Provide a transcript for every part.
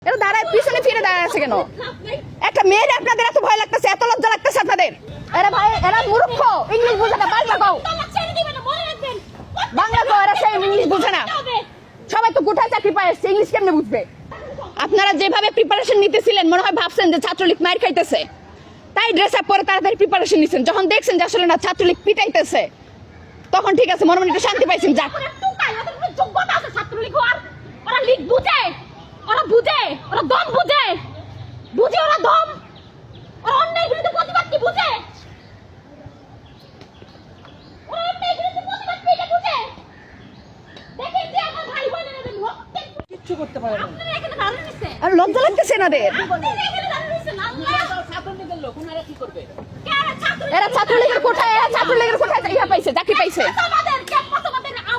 এরা দাঁড়ায় পিছনে ফিরে দাঁড়ায় আছে কেন? একটা মেয়ের আপনাদের এত ভয় লাগতেছে, এত লজ্জা লাগতেছে আপনাদের? এরা ভাই এরা মূর্খ, ইংলিশ বুঝে না, বাংলা কও, বাংলা কও। এরা সেই ইংলিশ বুঝে না। সবাই তো কোথায় চাকরি পায় এসছে, ইংলিশ কেমনে বুঝবে? আপনারা যেভাবে প্রিপারেশন নিতেছিলেন মনে হয় ভাবছেন যে ছাত্রলীগ মার খাইতেছে, তাই ড্রেস আপ করে তাড়াতাড়ি প্রিপারেশন নিছেন। যখন দেখছেন যে আসলে না ছাত্রলীগ পিটাইতেছে, তখন ঠিক আছে, মনে মনে একটু শান্তি পাইছেন। যাক, ওরা লিগ বুঝে, ওরা বুঝে, ওরা দম বুঝে, বুঝে ওরা দম, ওরা অন্যায় বিরুদ্ধে প্রতিবাদ কি বুঝে, ওরা অন্যায় বিরুদ্ধে প্রতিবাদ কি বুঝে। দেখেন যে আমার ভাই বোনেরা কিচ্ছু করতে পারে না। আপনারা এখানে দাঁড়িয়ে নিছেন, আর লজ্জা লাগতেছে এনাদের। আপনারা এখানে দাঁড়িয়ে নিছেন, আল্লাহ ছাত্রলীগের লোক, ওনারা কি করবে? কারা ছাত্র, এরা ছাত্রলীগের কোঠায়, এরা ছাত্রলীগের কোঠায় ইয়া পাইছে, চাকরি পাইছে। আমাদের ক্যাম্পাস,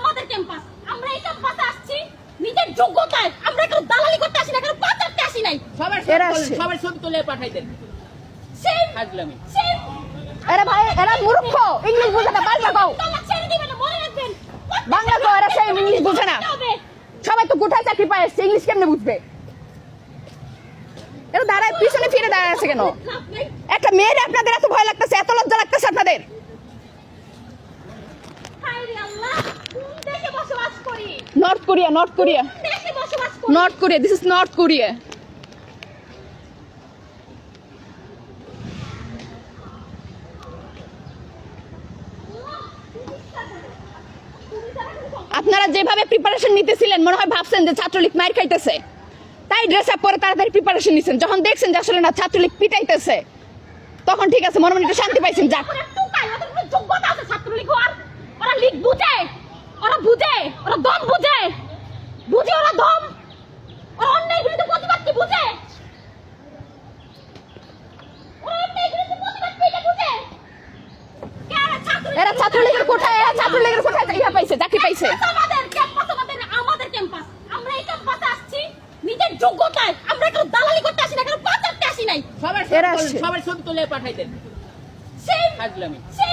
আমাদের ক্যাম্পাস। আমরা এই ক্যাম্পাসে আসছি নিজের যোগ্যতায়, আমরা কেউ দালালি করতে আসি না, কেউ পাচারতে আসি নাই। এরা আসছে। সবাই ছবি তুলে পাঠাই দেন। সেই হাজলামি। সেই এরা ভাই এরা মূর্খ, ইংলিশ বুঝে না, বাংলা কও, তালা ছেড়ে দিবেন না, মনে রাখবেন। বাংলা কও। এরা সেই ইংলিশ বুঝে না। সবাই তো কোথায় চাকরি পায় এসছে, ইংলিশ কেমনে বুঝবে? এরা দাঁড়ায় পিছনে ফিরে দাঁড়ায় আছে কেন? একটা মেয়ের আপনাদের এত ভয় লাগতেছে, এত লজ্জা লাগতেছে আপনাদের? হায়রে আল্লাহ, কোন দেশে বসবাস করি? নর্থ কোরিয়া, নর্থ কোরিয়া, কোন দেশে বসবাস করি? North Korea, this is north Korea. আপনারা যেভাবে প্রিপারেশন নিতেছিলেন মনে হয় ভাবছেন যে ছাত্রলীগ মার খাইতেছে, তাই ড্রেস আপ করে তাড়াতাড়ি প্রিপারেশন নিছেন। যখন দেখছেন যে আসলে না ছাত্রলীগ পিটাইতেছে, তখন ঠিক আছে, মনে মনে একটু শান্তি পাইছেন। যাক, ওরা টুকাই, ওদের কোনো যোগ্যতা আছে ছাত্রলীগ হওয়ার? ওরা লিগ বুঝে, ওরা বুঝে, ওরা দম বুঝে, বুঝে ওরা দম, ওরা অন্যায় বিরুদ্ধে প্রতিবাদ কি বুঝে, ওরা অন্যায় বিরুদ্ধে প্রতিবাদ কি বুঝে। কারা ছাত্র, এরা ছাত্রলীগের কোঠায়, এরা ছাত্রলীগের কোঠায় ইয়া পাইছে, চাকরি পাইছে। আমাদের ক্যাম্পাস, আমাদের ক্যাম্পাস। আমরা এই ক্যাম্পাসে আসছি নিজের যোগ্যতায়, আমরা কেউ দালালি করতে আসি না, কেউ পাচারতে আসি নাই। এরা আসছে। সবাই ছবি তুলে পাঠাই দেন। সেই হাজলামি। সেই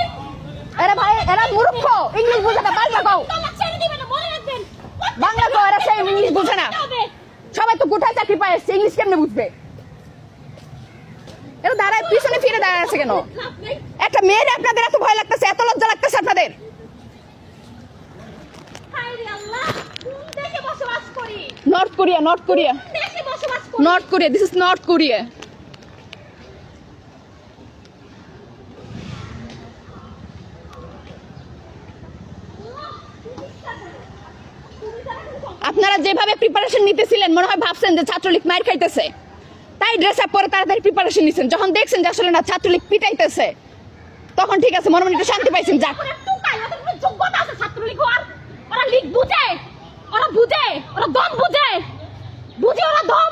এরা ভাই এরা মূর্খ, ইংলিশ বুঝে না, বাংলা কও, তালা ছেড়ে দিবেন না, মনে রাখবেন। বাংলা কও। এরা সেই ইংলিশ বুঝে না। সবাই তো কোথায় চাকরি পায় এসছে, ইংলিশ কেমনে বুঝবে? এরা দাঁড়ায় পিছনে ফিরে দাঁড়ায় আছে কেন? একটা মেয়ের আপনাদের এত ভয় লাগতেছে, এত লজ্জা লাগতেছে আপনাদের? হায়রে আল্লাহ, কোন দেশে বসবাস করি? নর্থ কোরিয়া, নর্থ কোরিয়া, কোন দেশে বসবাস করি? North Korea, this is north Korea. আপনারা যেভাবে প্রিপারেশন নিতেছিলেন মনে হয় ভাবছেন যে ছাত্রলীগ মার খাইতেছে, তাই ড্রেস আপ করে তাড়াতাড়ি প্রিপারেশন নিছেন। যখন দেখছেন যে আসলে না ছাত্রলীগ পিটাইতেছে, তখন ঠিক আছে, মনে মনে একটু শান্তি পাইছেন। যাক, ওরা টুকাই, ওদের কোনো যোগ্যতা আছে ছাত্রলীগ হওয়ার? ওরা লিগ বুঝে, ওরা বুঝে, ওরা দম বুঝে, বুঝে ওরা দম,